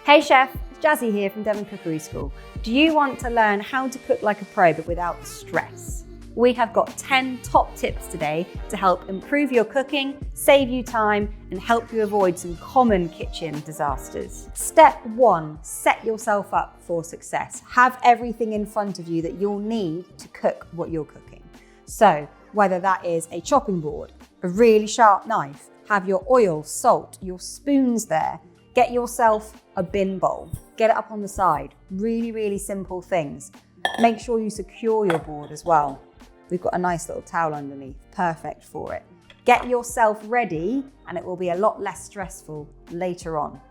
Hey chef, it's Jazzy here from Devon Cookery School. Do you want to learn how to cook like a pro but without the stress? We have got 10 top tips today to help improve your cooking, save you time, and help you avoid some common kitchen disasters. Step 1, set yourself up for success. Have everything in front of you that you'll need to cook what you're cooking. So, whether that is a chopping board, a really sharp knife, have your oil, salt, your spoons there. Get yourself a bin bowl. Get it up on the side. Really, really simple things. Make sure you secure your board as well. We've got a nice little towel underneath, perfect for it. Get yourself ready and it will be a lot less stressful later on.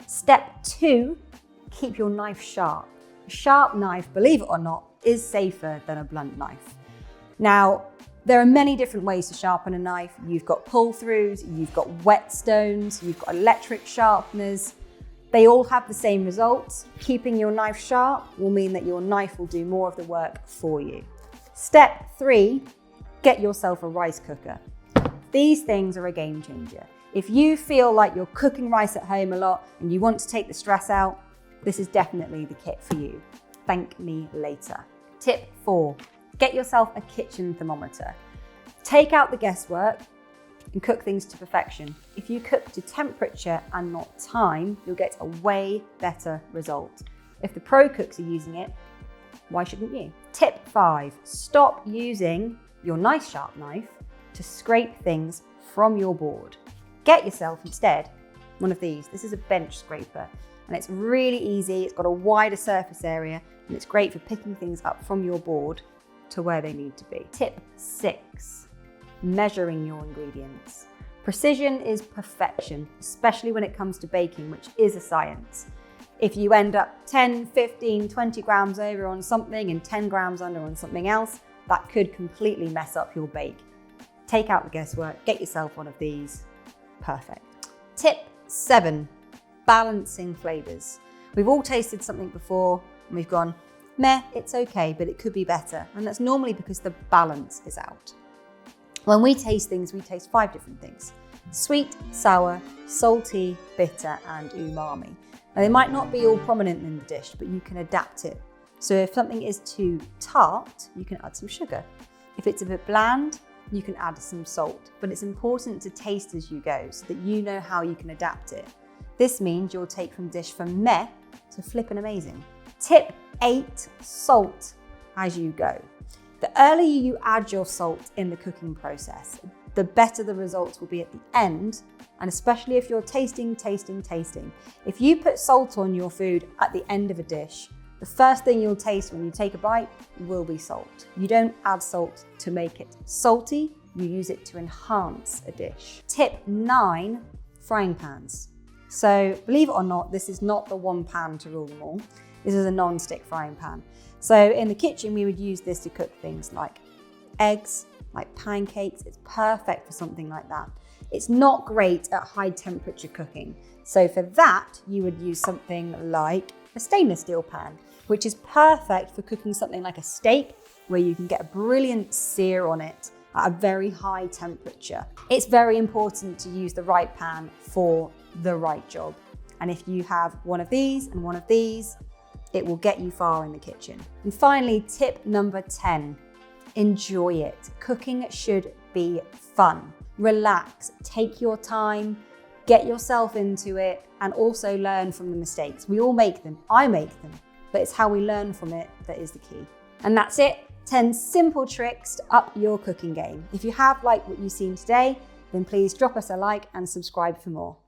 Step 2, keep your knife sharp. A sharp knife, believe it or not, is safer than a blunt knife. Now, there are many different ways to sharpen a knife. You've got pull-throughs, you've got whetstones, you've got electric sharpeners. They all have the same results. Keeping your knife sharp will mean that your knife will do more of the work for you. Step 3, get yourself a rice cooker. These things are a game changer. If you feel like you're cooking rice at home a lot and you want to take the stress out, this is definitely the kit for you. Thank me later. Tip 4, get yourself a kitchen thermometer. Take out the guesswork and cook things to perfection. If you cook to temperature and not time, you'll get a way better result. If the pro cooks are using it, why shouldn't you? Tip 5, stop using your nice sharp knife to scrape things from your board. Get yourself instead one of these. This is a bench scraper and it's really easy. It's got a wider surface area and it's great for picking things up from your board to where they need to be. Tip 6, measuring your ingredients. Precision is perfection, especially when it comes to baking, which is a science. If you end up 10, 15, 20 grams over on something and 10 grams under on something else, that could completely mess up your bake. Take out the guesswork, get yourself one of these. Perfect. Tip 7, balancing flavors. We've all tasted something before and we've gone, meh, it's okay, but it could be better. And that's normally because the balance is out. When we taste things, we taste 5 different things: sweet, sour, salty, bitter, and umami. Now, they might not be all prominent in the dish, but you can adapt it. So if something is too tart, you can add some sugar. If it's a bit bland, you can add some salt. But it's important to taste as you go so that you know how you can adapt it. This means you'll take from dish from meh to flippin' amazing. Tip 8, salt as you go. The earlier you add your salt in the cooking process, the better the results will be at the end, and especially if you're tasting. If you put salt on your food at the end of a dish, the first thing you'll taste when you take a bite will be salt. You don't add salt to make it salty, you use it to enhance a dish. Tip 9, frying pans. So believe it or not, this is not the one pan to rule them all. This is a non-stick frying pan. So in the kitchen, we would use this to cook things like eggs, like pancakes. It's perfect for something like that. It's not great at high temperature cooking. So for that, you would use something like a stainless steel pan, which is perfect for cooking something like a steak, where you can get a brilliant sear on it at a very high temperature. It's very important to use the right pan for the right job. And if you have one of these and one of these, it will get you far in the kitchen. And finally, tip number 10, enjoy it. Cooking should be fun. Relax, take your time, get yourself into it, and also learn from the mistakes. We all make them, I make them, but it's how we learn from it that is the key. And that's it, 10 simple tricks to up your cooking game. If you have liked what you've seen today, then please drop us a like and subscribe for more.